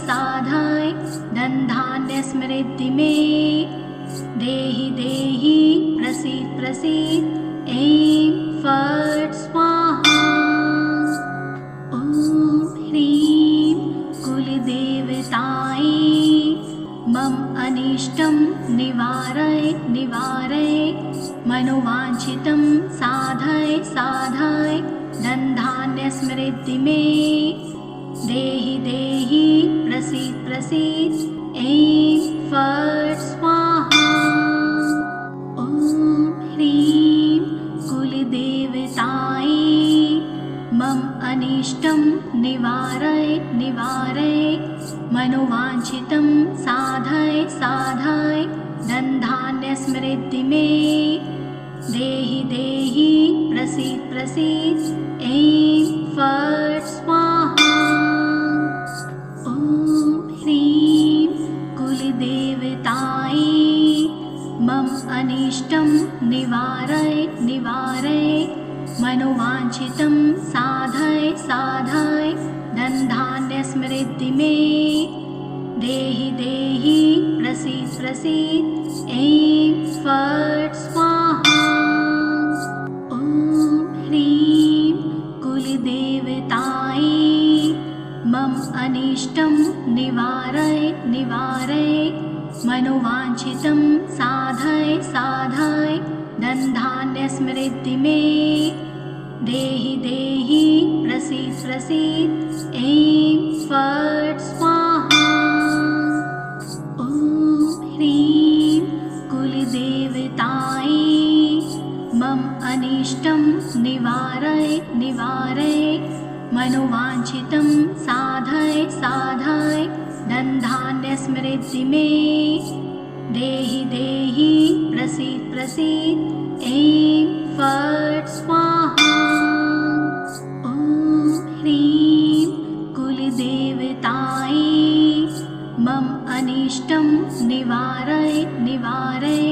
साधाय धनधान्य समृद्धि मे देहि देहि प्रसीद प्रसीद ऐं फट् स्वाहा। ॐ ह्रीं कुलदेवतायै मम अनिष्टं निवारय निवारय मनोवाञ्छितं साधय साधय धनधान्य समृद्धि मे देहि देहि प्रसीद प्रसीद ऐं फट् स्वाहा। ॐ ह्रीं कुलदेवतायै मम अनिष्टं निवारय निवारय मनोवाञ्छितं साधय साधय धनधान्य समृद्धि मे देहि देहि प्रसीद प्रसीद ऐं फट् स्वाहा। ॐ ह्रीं कुलदेवतायै मम अनिष्टं निवारय निवारय मनोवाञ्छितं साधय साधय धनधान्य समृद्धि मे देहि देहि प्रसीद प्रसीद ऐं फट् स्वाहा। ॐ ह्रीं कुलदेवतायै मम अनिष्टं निवारय निवारय मनोवाञ्छितं साधय साधय धनधान्य समृद्धि मे देहि देहि प्रसीद प्रसीद ऐं फट् स्वाहा। ॐ ह्रीं कुलदेवतायै मम अनिष्टं निवारय निवारय मनोवाञ्छितं साधय साधय धनधान्य समृद्धि मे देहि देहि प्रसीद प्रसीद ऐं फट् स्वाहा। ॐ ह्रीं कुलदेवतायै मम अनिष्टं निवारय निवारय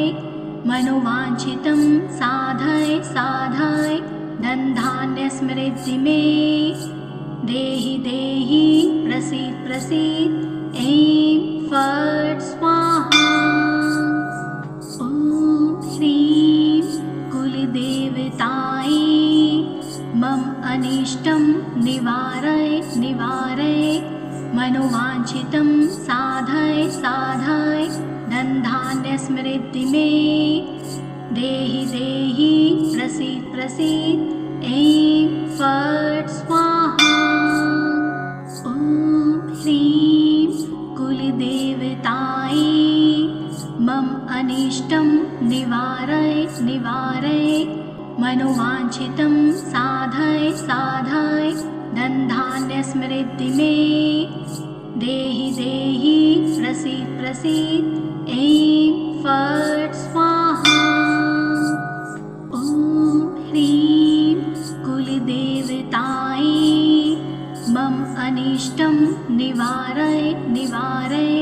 मनोवाञ्छितं साधय साधय धनधान्य समृद्धि मे देहि देहि प्रसीद प्रसीद ऐं फट् स्वाहा। ॐ ह्रीं कुलदेवतायै मम अनिष्टं निवारय निवारय मनोवाञ्छितं साधय साधय धनधान्य समृद्धि मे देहि देहि प्रसीद प्रसीद ऐं फट् स्वाहा। ॐ ह्रीं कुलदेवतायै मम अनिष्टं निवारय निवारय मनोवाञ्छितं साधय साधय धनधान्य समृद्धि मे देहि देहि प्रसीद प्रसीद ऐं फट् स्वाहा। ॐ ह्रीं कुलदेवतायै मम अनिष्टं निवारय निवारय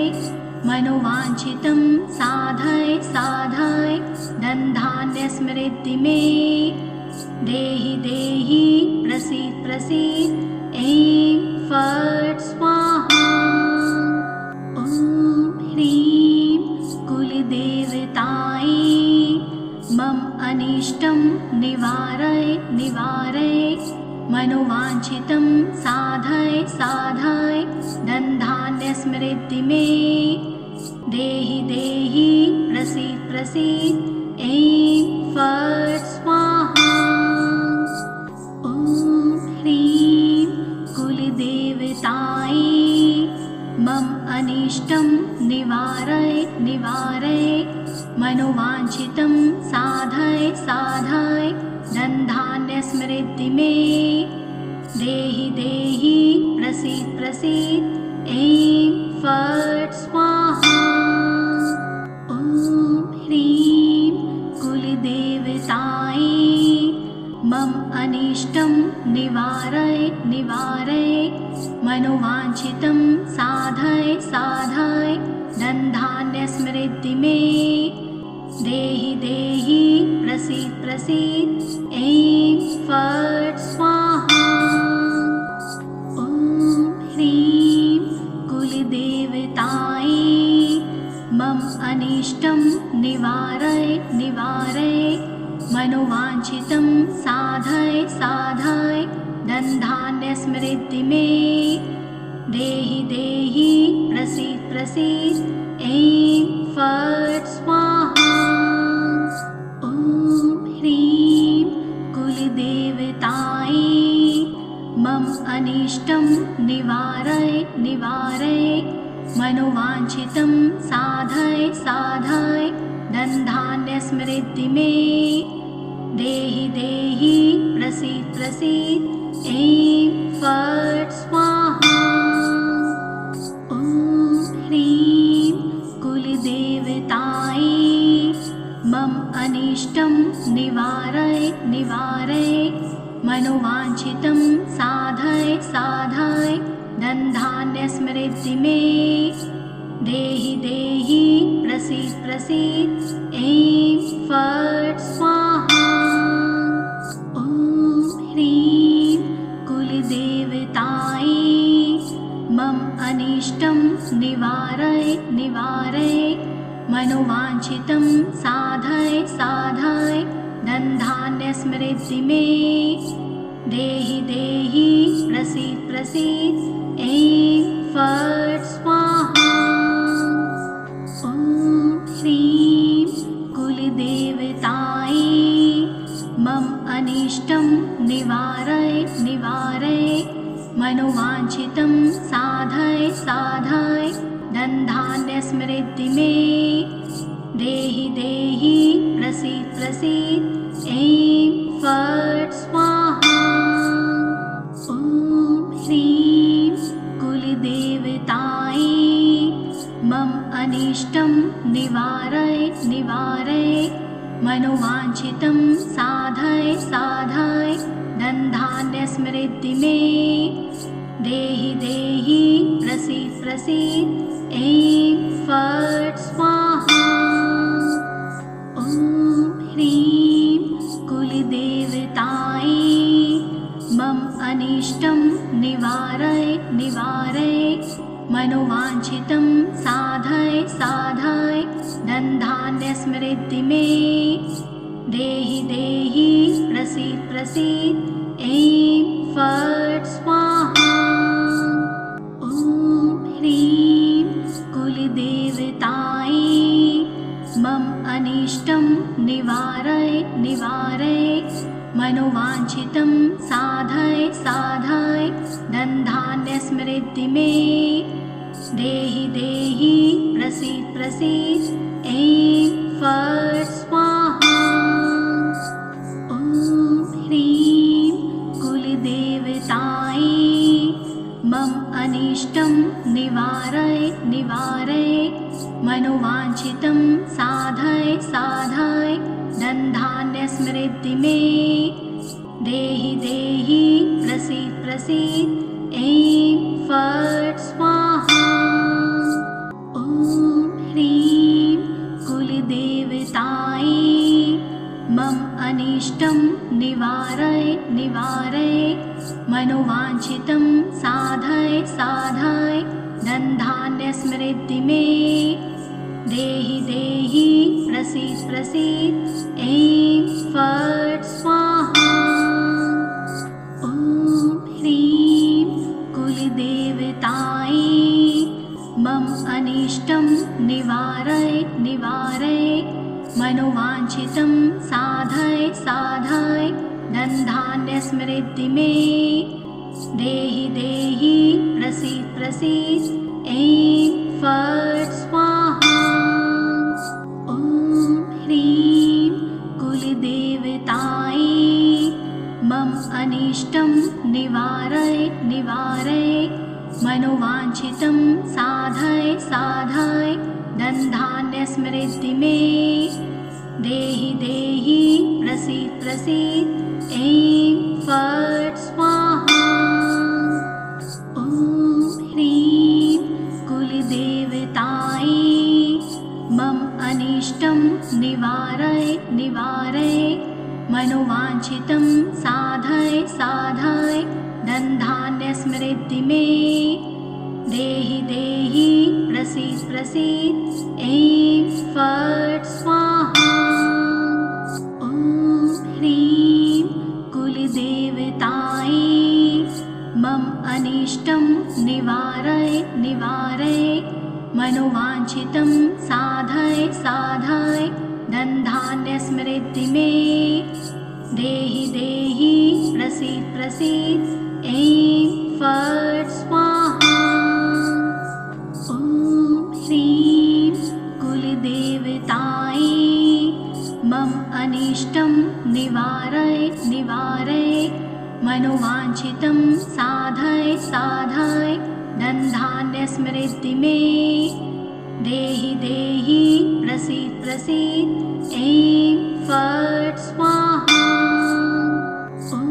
मनोवाञ्छितं साधय साधय धनधान्य समृद्धि मे देहि देहि प्रसीद प्रसीद ऐं फट् स्वाहा। ॐ ह्रीं कुलदेवतायै मम अनिष्टं निवारय निवारय मनोवाञ्छितं साधय साधय धनधान्य समृद्धि मे देहि देहि प्रसीद प्रसीद ऐं फट् स्वाहा। ॐ ह्रीं कुलदेवतायै मम अनिष्टं निवारय निवारय मनोवाञ्छितं साधय साधय धनधान्य समृद्धि मे देहि देहि प्रसीद प्रसीद ऐं फट् स्वाहा। ॐ ह्रीं कुलदेवतायै मम अनिष्टं निवारय निवारय मनोवाञ्छितं साधय साधय धनधान्य समृद्धि मे देहि देहि प्रसीद प्रसीद ऐं फट् स्वाहा। ॐ ह्रीं कुलदेवतायै अनिष्टं निवारय निवारय मनोवाञ्छितं साधय साधय धनधान्यसमृद्धि मे देहि देहि प्रसीद प्रसीद ऐं फट् स्वाहा। ॐ ह्रीं कुलदेवतायै मम अनिष्टं निवारय निवारय मनोवाञ्छितं साधय साधय धनधान्यसमृद्धि मे देहि देहि प्रसीद प्रसीद ऐं फट् स्वाहा। ॐ ह्रीं कुलदेवतायै मम अनिष्टं निवारय निवारय मनोवाञ्छितं साधय साधय धनधान्यसमृद्धि मे देहि देहि प्रसीद प्रसीद ऐं फट् स्वाहा। ॐ ह्रीं कुलदेवतायै मम अनिष्टं निवारय निवारय मनोवाञ्छितं साधय साधय धनधान्यसमृद्धि मे देहि देहि प्रसीद प्रसीद ऐं फट् स्वाहा। ॐ ह्रीं कुलदेवतायै मम अनिष्टं निवारय निवारय मनोवाञ्छितं साधय साधय धनधान्यसमृद्धि मे देहि देहि प्रसीद प्रसीद ऐं फट् स्वाहा। ॐ ह्रीं कुलदेवतायै मम अनिष्टं निवारय निवारय मनोवाञ्छितं साधय साधय धनधान्यसमृद्धि मे देहि देहि प्रसीद प्रसीद ऐं फट् स्वाहा। ॐ ह्रीं कुलदेवतायै मम अनिष्टं निवारय निवारय मनोवाञ्छितं साधय साधय धनधान्यसमृद्धि मे देहि देहि प्रसीद प्रसीद ऐं फट् स्वाहा। ॐ ह्रीं कुलदेवतायै मम अनिष्टं निवारय निवारय मनोवाञ्छितं साधय साधय धनधान्यसमृद्धि मे देहि देहि प्रसीद प्रसीद ऐं फट् स्वाहा। ॐ ह्रीं कुलदेवतायै मम अनिष्टं निवारय निवारय मनोवाञ्छितं साधय साधय धनधान्यसमृद्धि मे देहि देहि प्रसीद प्रसीद ऐं फट् स्वाहा। ॐ ह्रीं कुलदेवतायै मम अनिष्टं निवारय निवारय मनोवाञ्छितं साधय साधय धनधान्यसमृद्धि मे देहि देहि प्रसीद प्रसीद ऐं फट् स्वाहा। ॐ ह्रीं कुलदेवतायै मम अनिष्टं निवारय निवारय मनोवाञ्छितं साधय साधय धनधान्यसमृद्धि मे देहि देहि प्रसीद प्रसीद ऐं फट् स्वाहा। ॐ ह्रीं कुलदेवतायै मम अनिष्टं निवारय निवारय मनोवाञ्छितं साधय साधय धनधान्यसमृद्धि मे देहि देहि प्रसीद प्रसीद ऐं फट् स्वाहा। ॐ ह्रीं कुलदेवतायै मम अनिष्टं निवारय निवारय मनोवाञ्छितं साधय साधय धनधान्यसमृद्धि मे देहि देहि प्रसीद प्रसीद ऐं फट् स्वाहा। ॐ ह्रीं कुलदेवतायै मम अनिष्टं निवारय निवारय मनोवाञ्छितं साधय साधय धनधान्य समृद्धि मे देहि देहि प्रसीद प्रसीद ऐं फट् स्वाहा। ॐ ह्रीं कुलदेवतायै मम अनिष्टं निवारय निवारय मनोवाञ्छितं साधय साधय धनधान्य समृद्धि मे देहि देहि प्रसीद प्रसीद ऐं फट् स्वाहा। ॐ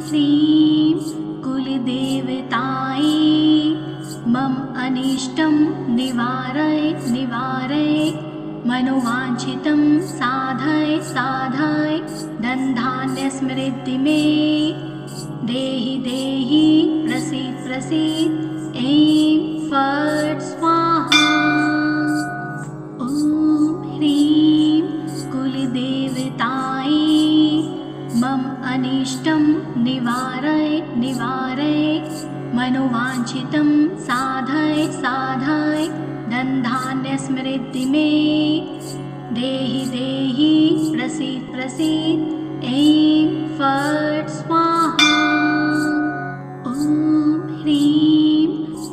ह्रीं कुलदेवतायै मम अनिष्टं निवारय निवारय मनोवाञ्छितं साधय साधय धनधान्य समृद्धि मे देहि देहि प्रसीद प्रसीद ऐं फट् स्वाहा। ॐ ह्रीं कुलदेवतायै मम अनिष्टं निवारय निवारय मनोवाञ्छितं साधय साधय धनधान्य समृद्धि मे देहि देहि प्रसीद प्रसीद ऐं फट् स्वाहा। ॐ ह्रीं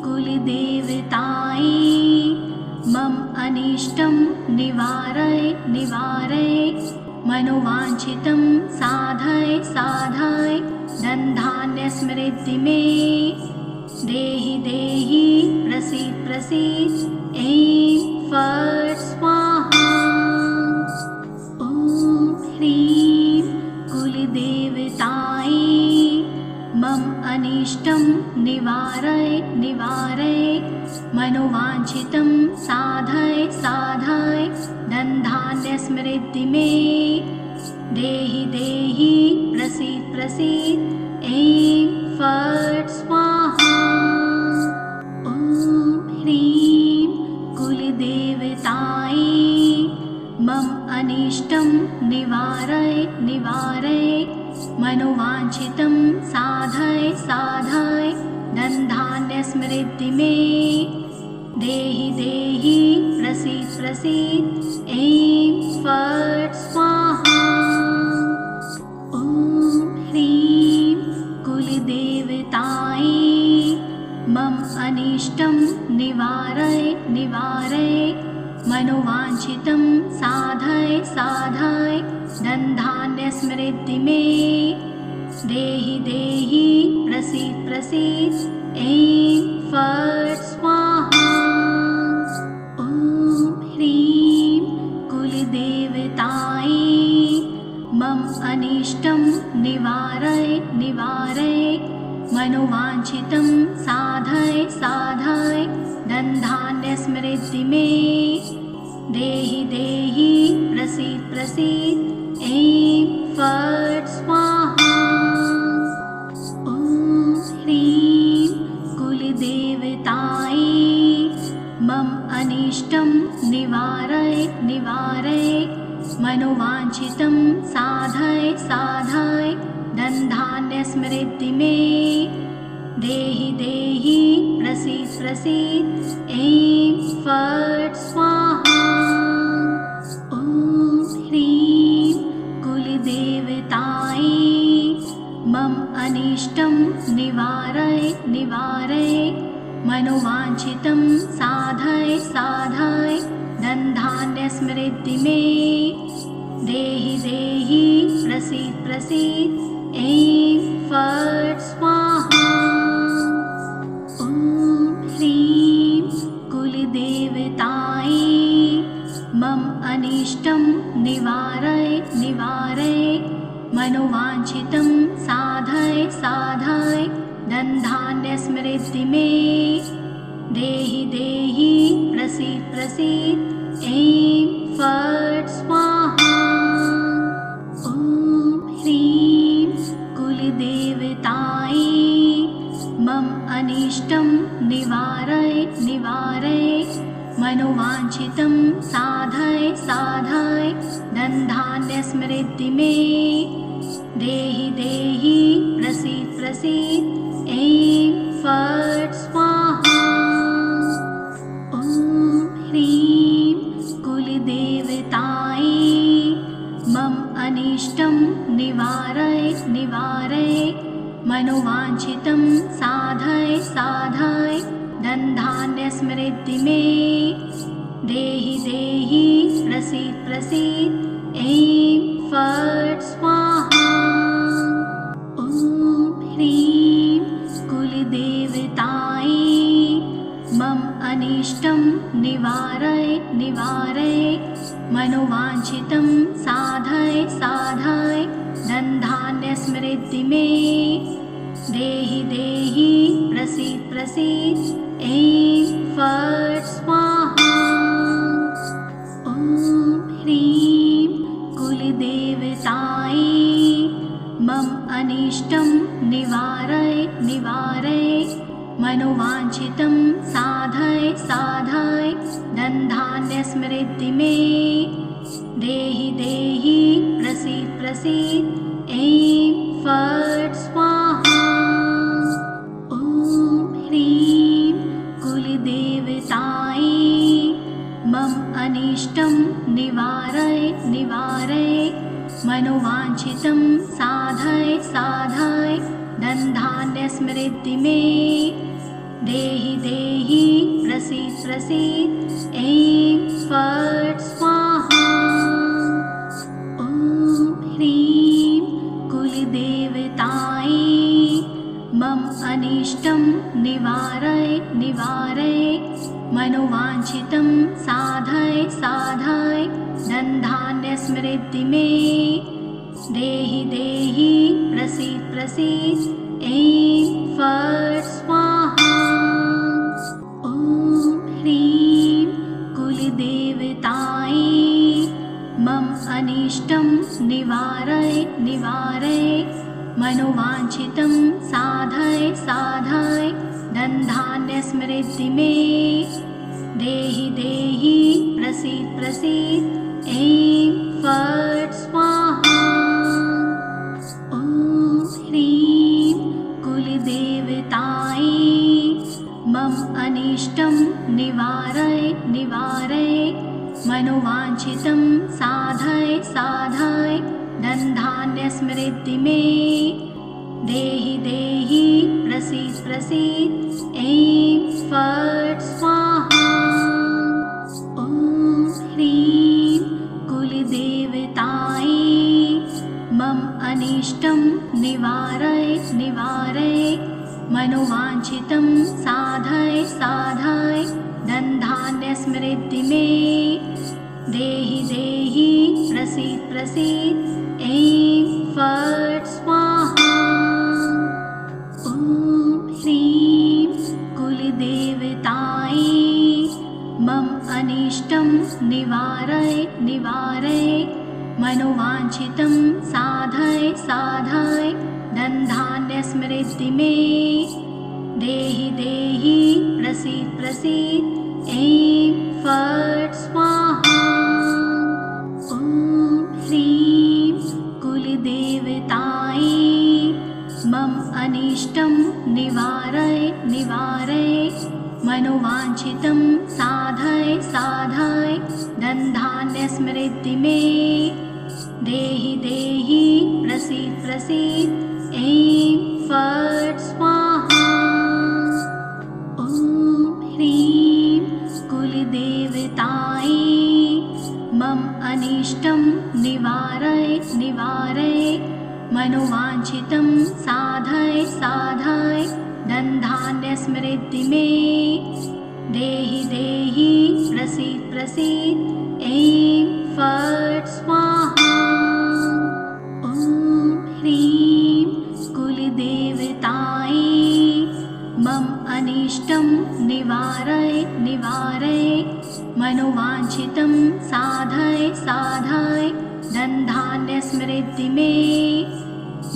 कुलदेवतायै मम अनिष्टं निवारय निवारय मनोवाञ्छितं साधय साधय धनधान्य समृद्धि मे देहि देहि प्रसीद प्रसीद ऐं फट् स्वाहा। ॐ ह्रीं कुलदेवतायै मम अनिष्टं निवारय निवारय मनोवाञ्छितं साधय साधय धनधान्य समृद्धि मे देहि देहि प्रसीद प्रसीद ऐं फट् स्वाहा। ॐ ह्रीं कुलदेवतायै मम अनिष्टं निवारय निवारय मनोवाञ्छितं साधय साधय धनधान्य समृद्धि मे देहि देहि प्रसीद प्रसीद ऐं फट् स्वाहा। ॐ ह्रीं कुलदेवतायै मम अनिष्टं निवारय निवारय मनोवाञ्छितं साधय साधय धनधान्य समृद्धि मे देहि देहि प्रसीद प्रसीद ऐं फट् स्वाहा। ॐ ह्रीं कुलदेवतायै मम अनिष्टं निवारय निवारय मनोवाञ्छितं साधय साधय धनधान्य समृद्धि मे देहि देहि प्रसीद प्रसीद ऐं फट् स्वाहा। ॐ ह्रीं कुलदेवतायै मम अनिष्टं निवारय निवारय मनोवाञ्छितं साधय साधय धनधान्य समृद्धि मे देहि देहि प्रसीद प्रसीद ऐं फट् स्वाहा। ॐ ह्रीं कुलदेवतायै मम अनिष्टं निवारय निवारय मनोवाञ्छितं साधय साधय धनधान्य समृद्धि मे देहि देहि प्रसीद प्रसीद ऐं फट् स्वाहा। ॐ ह्रीं कुलदेवतायै मम अनिष्टं निवारय निवारय मनोवाञ्छितं साधय साधय धनधान्य समृद्धि मे देहि देहि प्रसीद प्रसीद ऐं फट् स्वाहा। ॐ ह्रीं कुलदेवतायै मम अनिष्टं निवारय निवारय मनोवाञ्छितं साधय साधय धनधान्यसमृद्धि मे देहि देहि प्रसीद प्रसीद ऐं फट् स्वाहा। ॐ ह्रीं कुलदेवतायै मम अनिष्टं निवारय निवारय मनोवाञ्छितं साधय साधय धनधान्यसमृद्धि मे देहि देहि प्रसीद प्रसीद ऐं फट् स्वाहा। ॐ ह्रीं कुलदेवतायै मम अनिष्टं निवारय निवारय मनोवाञ्छितं साधय साधय धनधान्यसमृद्धि मे देहि देहि प्रसीद प्रसीद ऐं फट् स्वाहा। ॐ ह्रीं कुलदेवतायै मम अनिष्टं निवारय निवारय मनोवाञ्छितं साधय साधय धनधान्यसमृद्धि मे देहि देहि प्रसीद प्रसीद ऐं फट् स्वाहा। ॐ ह्रीं कुलदेवतायै मम अनिष्टं निवारय निवारय मनोवाञ्छितं साधय साधय धनधान्यसमृद्धि मे देहि देहि प्रसीद प्रसीद ऐं फट् स्वाहा। ॐ ह्रीं कुलदेवतायै मम अनिष्टं निवारय निवारय मनोवाञ्छितं साधय साधय धनधान्यसमृद्धि मे देहि देहि प्रसीद प्रसीद ऐं फट् स्वाहा। ॐ ह्रीं कुलदेवतायै मम अनिष्टं निवारय निवारय मनोवाञ्छितं साधय साधय धनधान्यसमृद्धि मे देहि देहि प्रसीद प्रसीद ऐं फट् स्वाहा। ॐ ह्रीं कुलदेवतायै मम अनिष्टं निवारय निवारय मनोवाञ्छितं साधय साधय धनधान्यसमृद्धि मे देहि देहि प्रसीद प्रसीद ऐं फट् स्वाहा। ॐ ह्रीं कुलदेवतायै मम अनिष्टं निवारय निवारय मनोवाञ्छितं साधय साधय धनधान्यसमृद्धि मे देहि देहि प्रसीद प्रसीद ऐं फट् स्वाहा। ॐ ह्रीं कुलदेवतायै मम अनिष्टं निवारय निवारय मनोवाञ्छितं साधय साधय धनधान्यसमृद्धि मे देहि देहि प्रसीद प्रसीद ऐं फट् स्वाहा। ॐ ह्रीं कुलदेवतायै मम अनिष्टं निवारय निवारय मनोवाञ्छितं साधय साधय धनधान्यसमृद्धि मे देहि देहि प्रसीद प्रसीद ऐं फट् स्वाहा। ॐ ह्रीं कुलदेवतायै मम अनिष्टं निवारय निवारय मनोवाञ्छितं साधय साधय धनधान्यसमृद्धि मे देहि देहि प्रसीद प्रसीद ऐं फट् स्वाहा। ॐ ह्रीं कुलदेवतायै मम अनिष्टं निवारय निवारय मनोवाञ्छितं साधय साधय धनधान्यसमृद्धि मे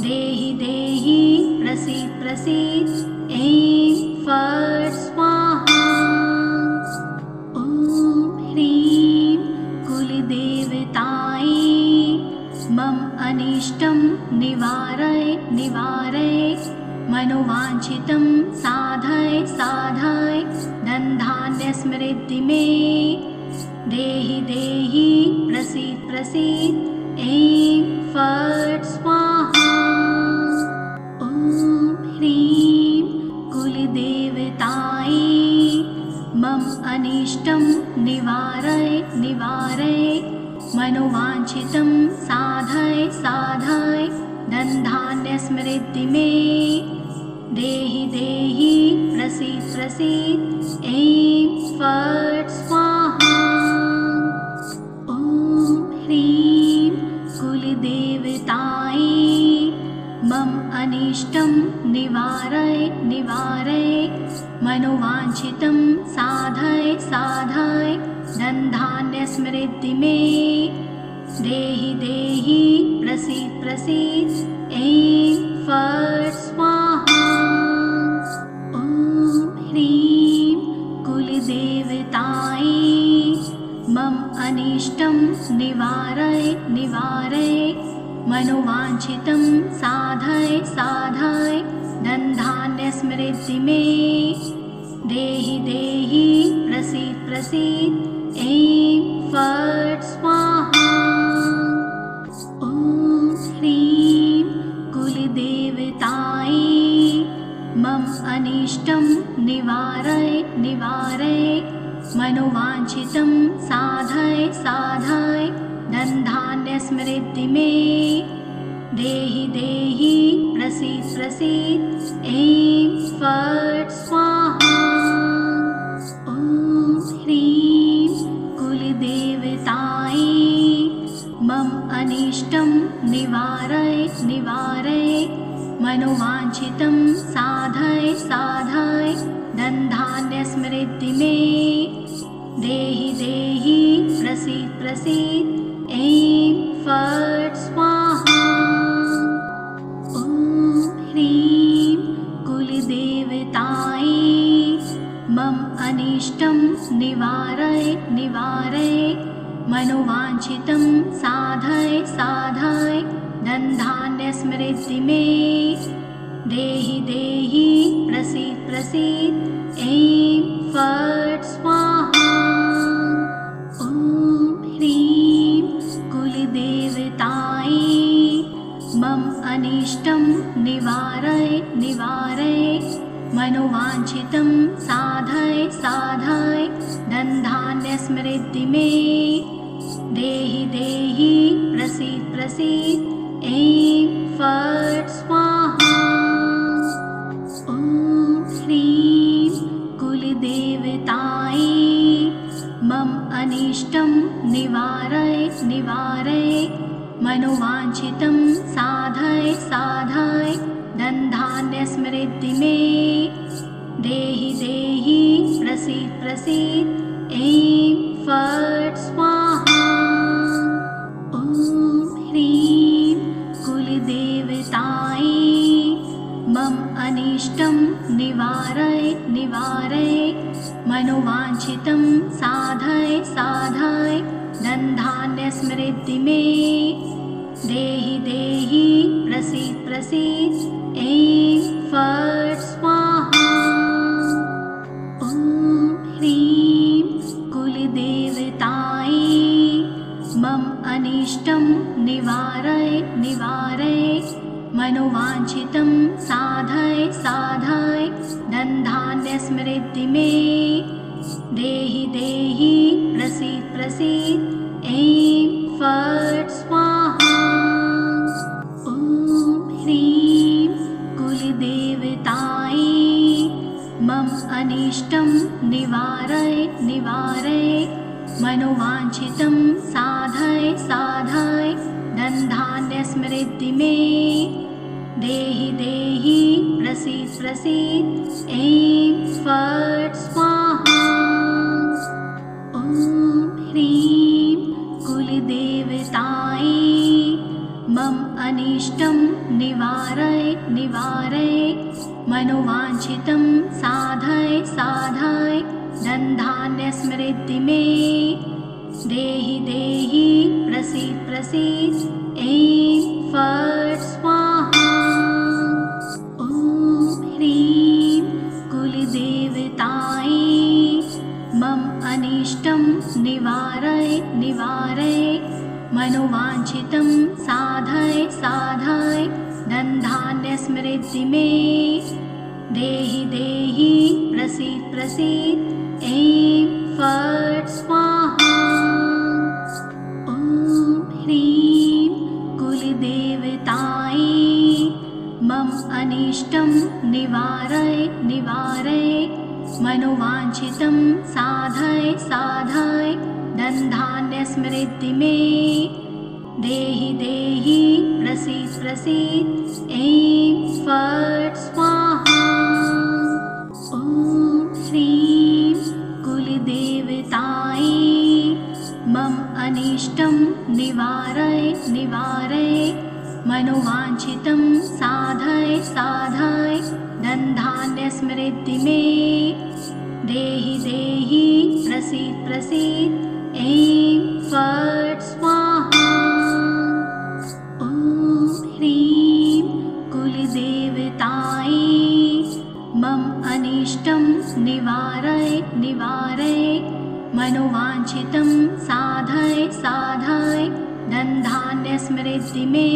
देहि देहि प्रसीद प्रसीद ऐं फट् स्वाहा। मनोवाञ्छितं साधय साधय धनधान्यसमृद्धि मे देहि देहि प्रसीद प्रसीद ऐं फट् स्वाहा। ॐ ह्रीं कुलदेवतायै मम अनिष्टं निवारय निवारय मनोवाञ्छितं साधय साधय धनधान्यसमृद्धि मे देहि देहि प्रसीद प्रसीद ऐं फट् स्वाहा। ॐ ह्रीं कुलदेवतायै मम अनिष्टं निवारय निवारय मनोवाञ्छितं साधय साधय धनधान्यसमृद्धि मे देहि देहि प्रसीद प्रसीद ऐं फट् स्वाहा। ॐ ह्रीं कुलदेवतायै मम अनिष्टं निवारय निवारय मनोवाञ्छितं साधय साधय धनधान्यसमृद्धि मे देहि देहि प्रसीद प्रसीद ऐं फट् स्वाहा। ॐ ह्रीं कुलदेवतायै मम अनिष्टं निवारय निवारय मनोवाञ्छितं साधय साधय धनधान्यसमृद्धि मे देहि देहि प्रसीद प्रसीद ऐं फट् स्वाहा। ॐ ह्रीं कुलदेवतायै मम अनिष्टं निवारय निवारय मनोवाञ्छितं साधय साधय धनधान्यसमृद्धि मे देहि देहि प्रसीद प्रसीद ऐं फट् स्वाहा। ॐ ह्रीं कुलदेवतायै मम अनिष्टं निवारय निवारय मनोवाञ्छितं साधय साधय धनधान्यसमृद्धि मे देहि देहि प्रसीद प्रसीद ऐं फट् स्वाहा। ॐ ह्रीं कुलदेवतायै मम अनिष्टं निवारय निवारय मनोवाञ्छितं साधय साधय धनधान्यसमृद्धि मे देहि देहि प्रसीद प्रसीद ऐं फट् स्वाहा। ॐ ह्रीं कुलदेवतायै मम अनिष्टं निवारय निवारय मनोवाञ्छितं साधय साधय धनधान्यसमृद्धि मे देहि देहि प्रसीद प्रसीद ऐं फट् स्वाहा। ॐ ह्रीं कुलदेवतायै मम अनिष्टं निवारय निवारय मनोवाञ्छितं साधय साधय धनधान्यसमृद्धि मे देहि देहि प्रसीद प्रसीद ऐं फट् स्वाहा। ॐ ह्रीं कुलदेवतायै मम अनिष्टं निवारय निवारय मनोवाञ्छितं साधय साधय धनधान्यसमृद्धि मे देहि देहि प्रसीद प्रसीद ऐं फट् स्वाहा। ॐ ह्रीं कुलदेवतायै मम अनिष्टं निवारय निवारय मनोवाञ्छितं साधय साधय धनधान्यसमृद्धि मे देहि देहि प्रसीद प्रसीद ऐं फट् स्वाहा। ॐ ह्रीं कुलदेवतायै मम अनिष्टं निवारय निवारय मनोवाञ्छितं साधय साधय धनधान्यसमृद्धि मे देहि देहि प्रसीद प्रसीद ऐं फट् स्वाहा। ॐ अनिष्टं निवारय निवारय मनोवाञ्छितं साधय साधय धनधान्यसमृद्धि मे देहि देहि प्रसीद प्रसीद ऐं फट् स्वाहा। ॐ ह्रीं कुलदेवतायै मम अनिष्टं निवारय निवारय मनोवाञ्छितं साधय साधय धनधान्यसमृद्धि मे देहि देहि प्रसीद प्रसीद ऐं फट् स्वाहा। ॐ ह्रीं कुलदेवतायै मम अनिष्टं निवारय निवारय मनोवाञ्छितं साधय साधय धनधान्यसमृद्धि मे देहि देहि प्रसीद प्रसीद ऐं फट् स्वाहा। ॐ ह्रीं कुलदेवतायै मम अनिष्टं निवारय निवारय मनोवाञ्छितं साधय साधय धनधान्यसमृद्धि मे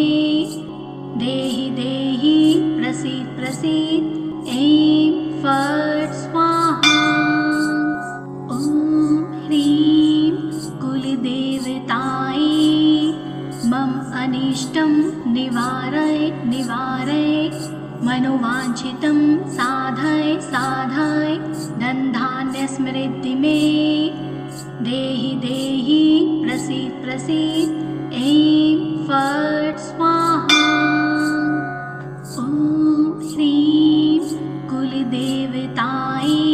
देहि देहि प्रसीद प्रसीद ऐं फट् स्वाहा। ॐ ह्रीं कुलदेवतायै मम अनिष्टं निवारय निवारय मनोवाञ्छितं साधय साधय धनधान्यसमृद्धि मे देहि देहि प्रसीद प्रसीद ऐं फट् स्वाहा। ॐ ह्रीं कुलदेवतायै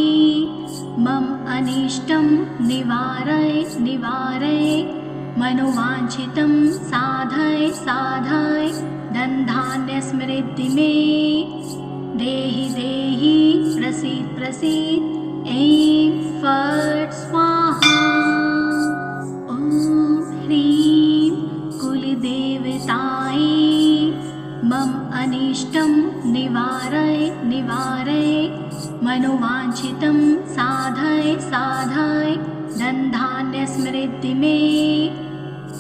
मम अनिष्टं निवारय निवारय मनोवाञ्छितं साधय साधय धनधान्यसमृद्धि मे देहि देहि प्रसीद प्रसीद ऐं फट् स्वाहा। ॐ ह्रीं कुलदेवतायै मम अनिष्टं निवारय निवारय मनोवाञ्छितं साधय साधय धनधान्यसमृद्धि मे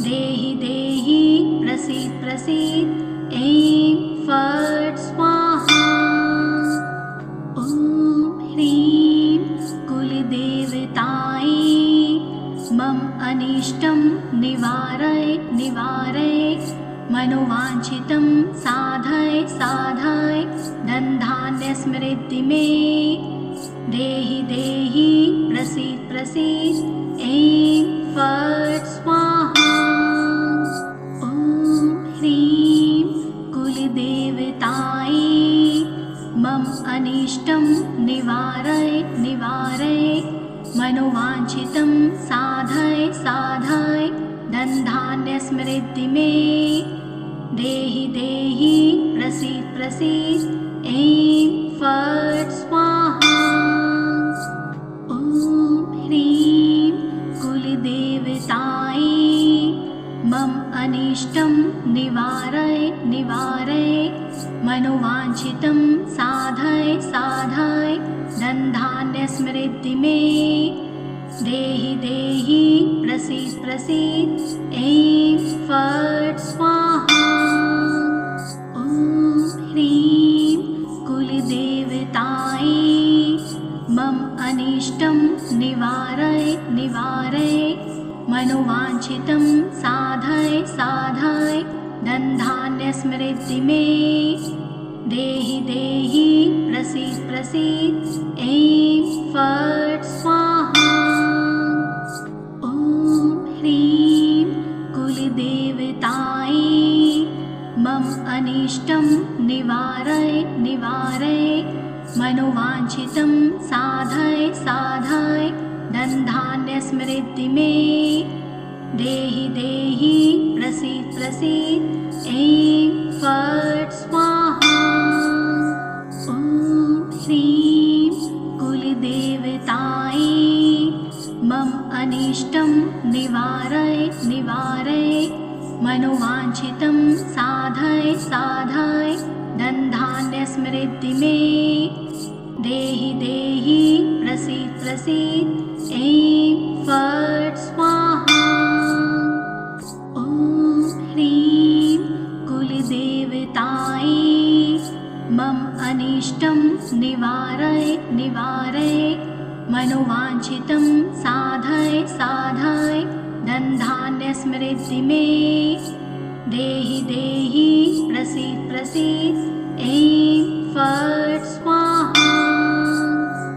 देहि देहि प्रसीद प्रसीद ऐं फट् स्वाहा। ॐ ह्रीं कुलदेवतायै मम अनिष्टं निवारय निवारय मनोवाञ्छितं साधय साधय धनधान्यसमृद्धि मे देहि देहि प्रसीद प्रसीद ऐं फट् स्वाहा। ॐ ह्रीं कुलदेवतायै मम अनिष्टं निवारय निवारय मनोवाञ्छितं साधय साधय धनधान्यसमृद्धि मे देहि देहि प्रसीद प्रसीद ऐं फट् स्वाहा। ॐ ह्रीं कुलदेवतायै मम अनिष्टं निवारय निवारय मनोवाञ्छितं साधय साधय धनधान्यसमृद्धि मे देहि देहि प्रसीद प्रसीद ऐं फट् स्वाहा। ॐ ह्रीं कुलदेवतायै मम अनिष्टं निवारय निवारय मनोवाञ्छितं साधय साधय धनधान्यसमृद्धि मे देहि देहि प्रसीद प्रसीद ऐं फट् स्वाहा। ॐ ह्रीं कुलदेवतायै मम अनिष्टं निवारय निवारय मनोवाञ्छितं साधय साधय धनधान्यसमृद्धि मे देहि देहि प्रसीद प्रसीद ऐं फट् स्वाहा। ॐ ह्रीं कुलदेवतायै मम अनिष्टं निवारय निवारय मनोवाञ्छितं साधय साधय धनधान्यसमृद्धि मे देहि देहि प्रसीद प्रसीद ऐं फट् मनोवाञ्छितं साधय साधय धनधान्यस्मृद्धि मे देहि देहि प्रसीद प्रसीद ऐं फट् स्वाहा।